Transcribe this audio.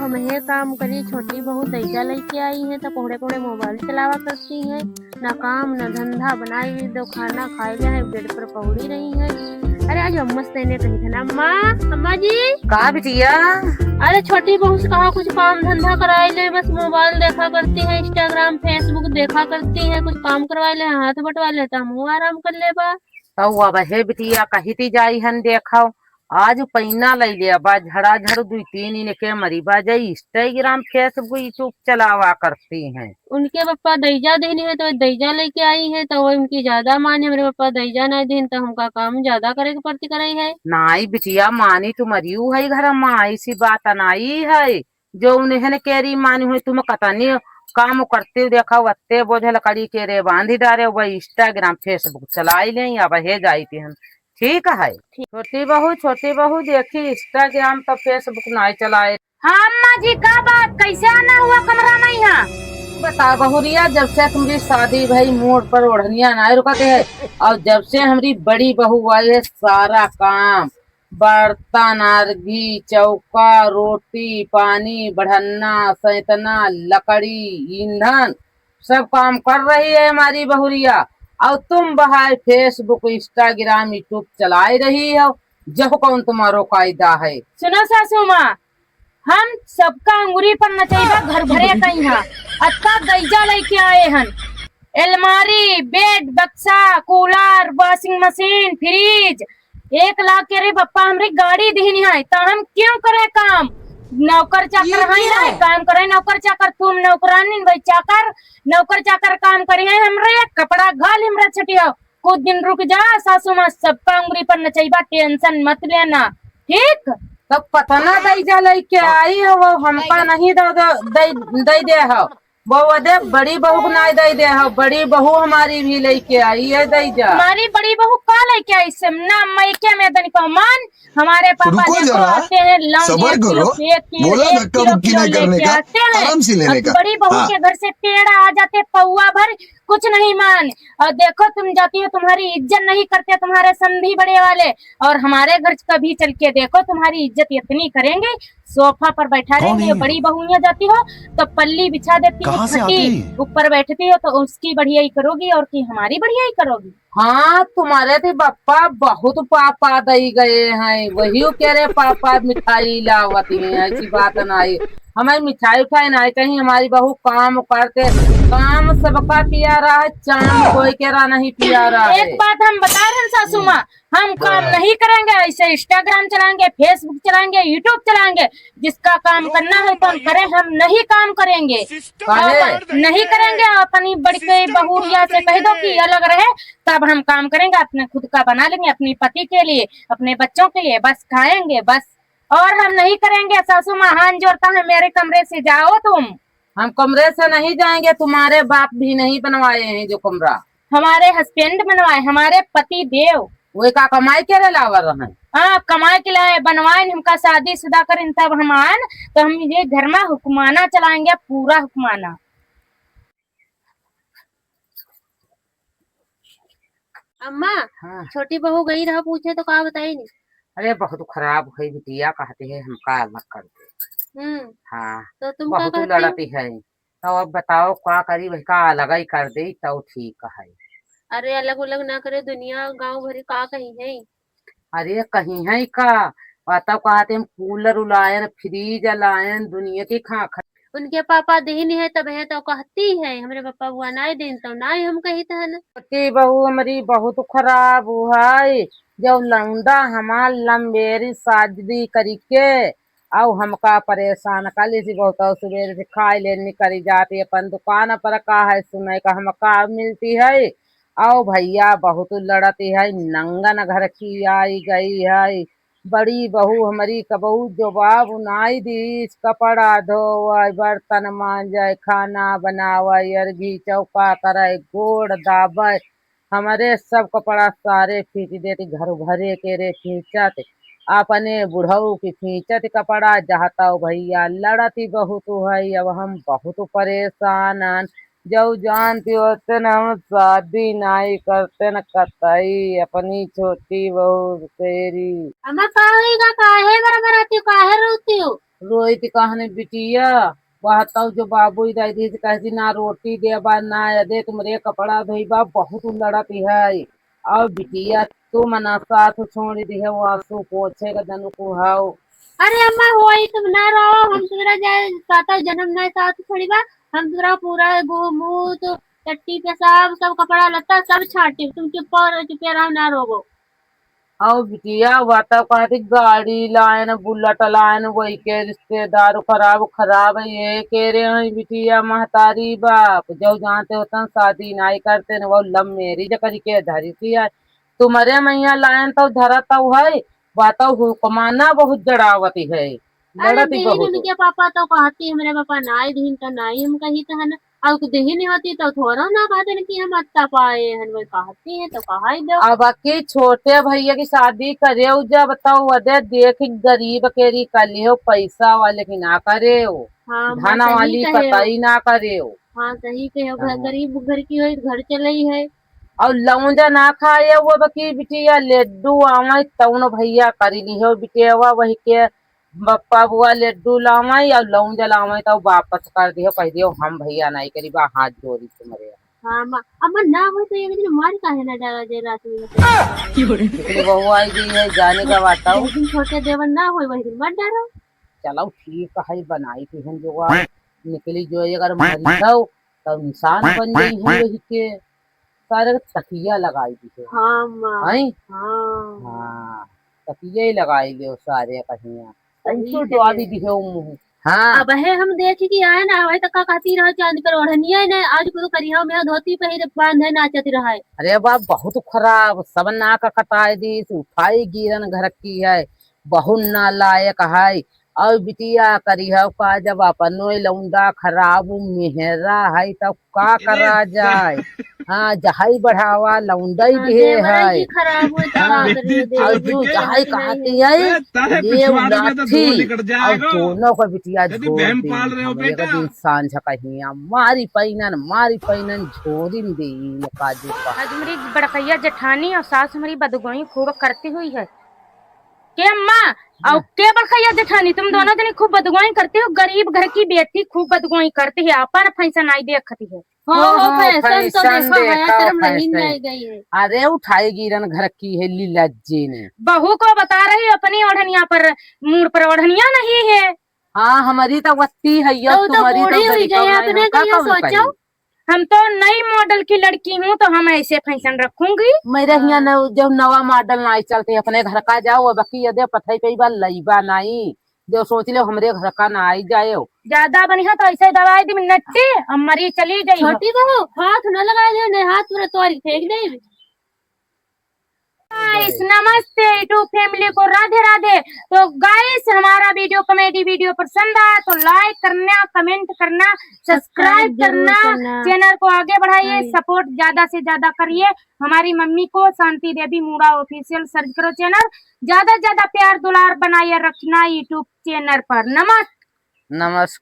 हम हे काम करी। छोटी बहू दैजा लेके आई है तो कोड़े कोड़े मोबाइल चलावा करती है। ना काम ना धंधा, बनाई दो खाना खाए ले है, बेड पर पौड़ी रही है। अरे आज अम्मा से ने कही था ना, अम्मा अम्मा जी का बिटिया? अरे छोटी बहू से कहा कुछ काम धंधा कराए ले, बस मोबाइल देखा करती है, इंस्टाग्राम फेसबुक देखा करती है। कुछ काम करवा ले, हाथ बटवा ले तो हम आराम कर ले बा। तो अब हे बिटिया कही ती जाई हन देखो। आज पैना लई ले बा झड़ा झड़ दुई तीन इनके मरी बा जाई इंस्टाग्राम फेसबुक यूट्यूब चलावा करती हैं। उनके पापा दैजा देनी है तो दैजा लेके आई है, तो वो उनकी ज्यादा मान है। मेरे पापा दैजा नहीं देन तो हमका काम ज्यादा करे के पड़ती करे है। नाई बिटिया मानी तुम मरियू है घर में ऐसी बात नाई है जो उन्हें केरी मानी हुई तुम कतनी काम करते देखा वत्ते बोझल कड़ी के रे बांधी डारे वही इंस्टाग्राम फेसबुक चलाई ले अब हे जाई थी हम। ठीक है छोटी बहू देखी इंस्टाग्राम तो फेसबुक नहीं चलाए। हाँ अम्मा जी, का बात कैसे आना हुआ कमरा में यहाँ? बता बहुरिया, जब से तुम्हारी शादी भाई मोड़ पर ओढ़निया ना रुकते है और जब से हमारी बड़ी बहू आई है सारा काम बर्तन अर्घी चौका रोटी पानी बढ़न्ना सैतना लकड़ी ईंधन सब काम कर रही है हमारी बहुरिया। और तुम बहाय फेसबुक इंस्टाग्राम यूट्यूब चलाई रही हो, जब कौन तुम्हारो कायदा है। सुनो सासू माँ, हम सबका अंगुरी पर नचैबा घर भरे कहीं अच्छा दैजा लेके आए हन। अलमारी बेड बक्सा cooler washing machine fridge 1 lakh के रे पप्पा हमरी गाड़ी दीनी है, तो हम क्यों करे काम? नौकर चाकर है ना, काम करे नौकर चाकर, तुम नौकरानी वही चाकर नौकर चाकर काम करे हैं। हमरे कपड़ा घाल हमरे छटिया कुछ दिन रुक जा सासू माँ, सबका अंगुरी पर नचैबा, टेंशन मत लेना ठीक। तब पतना दैजा लेके आई हो वो हमका नहीं दे हो वो दे बड़ी बहू को नहीं दे हो। बड़ी बहू हमारी भी लेके आई है दैजा। हमारी बड़ी बहू का लेके आई ना मैके में दनिको मान। हमारे पापा देखो आते हैं लौंग 1 किलो 1 किलो लेके आते हैं। बड़ी बहू के घर से पेड़ा आ जाते पौवा भर, कुछ नहीं मान। और देखो तुम जाती हो, तुम्हारी इज्जत नहीं करते तुम्हारे समधी बड़े वाले। और हमारे घर कभी चल के देखो, तुम्हारी इज्जत इतनी करेंगे, सोफा पर बैठा देंगे। बड़ी बहुएं जाती हो तो पल्ली बिछा देती हो, छठी ऊपर बैठती हो तो उसकी बढ़िया ही करोगी और की हमारी बढ़िया ही करोगी। हाँ तुम्हारे थे पापा बहुत पापा दई गए हैं, वही कह रहे पापा मिठाई लावती है। ऐसी बात नहीं, हमें मिठाई उठाई नहीं कहीं। हमारी बहू काम करते, काम सबका पिया रहा है, चांद कोई कह रहा नहीं पिया रहा है। एक बात हम बता रहे हैं सासू माँ, हम काम नहीं करेंगे, ऐसे इंस्टाग्राम चलाएंगे फेसबुक चलाएंगे यूट्यूब चलाएंगे। जिसका काम करना है तो हम करें, हम नहीं काम करेंगे नहीं करेंगे। अपनी बड़ी बहुरिया से कह दो कि अलग रहे, तब हम काम करेंगे। अपने खुद का बना लेंगे, अपने पति के लिए अपने बच्चों के लिए, बस खाएंगे बस, और हम नहीं करेंगे। सासू माँ हाथ जोड़ता है, मेरे कमरे से जाओ तुम। हम कमरे से नहीं जाएंगे, तुम्हारे बाप भी नहीं बनवाए हैं जो कमरा, हमारे हस्बैंड बनवाए, हमारे पति देव। वो का कमाई के लावर रहे। हाँ कमाए के लाए बनवाए, हमका शादी शुदा करें तब हम आन, तो हम ये घर में हुक्माना चलाएंगे, पूरा हुक्माना। अम्मा हाँ। छोटी बहू गई रहा पूछे तो कहा बताई नहीं। अरे बहुत खराब है बिटिया, कहते हैं हमका अलग कर दे। हाँ तो तुम बहुत लड़ती है, तो अब बताओ क्या करी, वही का अलग ही कर दे तो ठीक है। अरे अलग अलग ना करे, दुनिया गांव भरी का कहीं है। अरे कहीं है का बताओ, कहते हम कूलर उलायन फ्रिज लायन दुनिया की खा खा। उनके पापा दीन है तब है तो कहती है, हमारे पापा बुआ नहीं दिन तो नहीं हम कही था ना। छोटी बहू हमारी बहुत खराब है, जब लौंडा हमार लंबेरी शादी करी के और हमका परेशान कर सी बहुत। सवेरे से खाए लेनी करी जाती है, अपन दुकान पर का है सुने का हमका मिलती है। और भैया बहुत लड़ती है, नंगन घर की आई गई है। बड़ी बहू हमारी कबहू जवाब उनाई दी, कपड़ा धोवे बर्तन मांजे खाना बनावे अर्घी चौका करे गोड़ दाबे, हमारे सब कपड़ा सारे खींच देती, घर भरे के रे खींचत, अपने बुढ़ऊ की खींचत कपड़ा जाता भैया। लड़ती बहुत है, अब हम बहुत परेशान हन। जो जानती होते न हम शादी नहीं करते न कतई अपनी छोटी बहू तेरी। अम्मा का होएगा, काहे बराबर आती हो, काहे रोती हो? रोई थी कहने बिटिया बहता जो बाबू दाई दी कहती ना रोटी देबा ना दे तुमरे कपड़ा धोईबा बहुत लड़त है। और बिटिया तू मना साथ छोड़ दी है वो आंसू पोछे का दनु को हाउ। अरे अम्मा होई तुम ना रहो, हम तुमरा जाए साता जन्म नहीं साथ थोड़ी बा। हम तुमरा पूरा मुंह तो टट्टी पेशाब सब कपड़ा लत्ता सब छाटे, तुम चुप रहो ना रोगो। और बिटिया वाता कहती गाड़ी लाइन बुलेट लाइन वही के रिश्तेदार खराब खराब ये कह रहे हैं बिटिया महतारी बाप जो जानते होता शादी नहीं करते न वो लव मैरिज करके धरी थी यार तुम्हारे मैया लाइन तो धरा तो है बात हुक्माना बहुत जड़ावती है अरे लड़ती देही बहुत। उनके पापा तो कहती हमारे पापा नाई दीन तो नाई हम कही तो है ना। और देही नहीं होती तो थोड़ा ना कहते न कि हम अत्ता पाए हैं, वो कहती है तो कहा ही दो। अब बाकी छोटे भैया की शादी करे जब बताओ वदे देख गरीब केरी कर लियो पैसा वाले की ना करे हो हाँ माँ धना सही वाली कहे कतई हो। ना करे हो। हाँ सही कहे हो, हाँ। गरीब घर की हो घर चली है। और लौंजा ना खाए वो बकी बिटिया लड्डू आवे तउन भैया करी लिहो बिटिया वही के बप्पा बुआ लड्डू लावे और लौंजा लावे तो वापस कर दियो कह दियो हम भैया नहीं करी बा हाथ जोड़ी तुम्हारे। हाँ माँ अम्मा ना हो तो ये दिन मार काहे ना डाला दे रात में तो। इसलिए बहू आई गई है जाने का बताओ। जिस दिन छोटे देवर ना हो वही दिन मत डालो। चलो ठीक है बनाई थी हम जो आज निकली जो है, अगर मरी जाओ तो इंसान बन गई है वही के सारे तकिया लगाई थी है हाँ माँ। हैं? हाँ हाँ तकिया ही लगाई ले सारे कहिया सही उनको कहे। दुआ भी दिखे मुंह। हाँ अब है हम देखे कि आए ना आवे तक का कहती रहो चांद पर ओढ़नी है ना आज को करिया में धोती पहले बांधे नाचती रहा है। अरे बाप बहुत खराब सब नाक कटाई दी उठाई गिरन घर की है बहुत नालायक है। और बिटिया करी है का जब अपन लौंडा खराब मेहरा है तब का करा जाए। हाँ जहाई बढ़ावा लौंडा ही हाँ, दे देवरा है। ही खराब हो तो हाँ, का करियो और देवर जो बेटे जहाई अच्छी नहीं कहती है। है ये लाठी और दोनों को बिटिया झोर दी हमें कभी सांझ कहिया मारी पैनन झोरिन दी काजू का। आज मेरी बड़कैया जेठानी और सास हमारी बदगोई खूब करती हुई है के अम्मा और के बड़कैया जेठानी तुम दोनों जनी खूब बदगोई करती हो, गरीब घर की बेटी खूब बदगोई करती है अपन फैशन आई देखती है। हो फैशन तो फैशन देखो है देखो शर्म नहीं फैशन। आई गई है। अरे उठाई गिरन घर की है लीलाजी ने बहू को बता रही अपनी ओढ़निया पर मुंह पर ओढ़निया नहीं है। हाँ हमारी तो वत्ती है तो तुम्हारी बूढ़ी हुई गई है, अपने कहियो सोचो। हम तो नई मॉडल की लड़की हूँ तो हम ऐसे फैशन रखूंगी। मेरे यहाँ जब नवा मॉडल नहीं चलते अपने घर का जाओ बाकी यदि पथई पे बार लईबा नहीं जो सोच लो हमरे घर का ना आई जाए ज्यादा बनिया तो ऐसे दवाई दी नट्टी हमारी चली गई है। छोटी बहू हाथ न लगा दे ने हाथ पूरा तोड़ फेंक दे। गाइस नमस्ते यूट्यूब फैमिली को राधे राधे। तो गाइस हमारा वीडियो कॉमेडी वीडियो पसंद आया तो लाइक करना कमेंट करना सब्सक्राइब करना चैनल को आगे बढ़ाइए सपोर्ट ज्यादा से ज्यादा करिए। हमारी मम्मी को शांति देवी मूड़ा ऑफिशियल सर्च करो चैनल ज्यादा प्यार दुलार बनाए रखना यूट्यूब चैनल पर। नमस्ते। नमस्कार।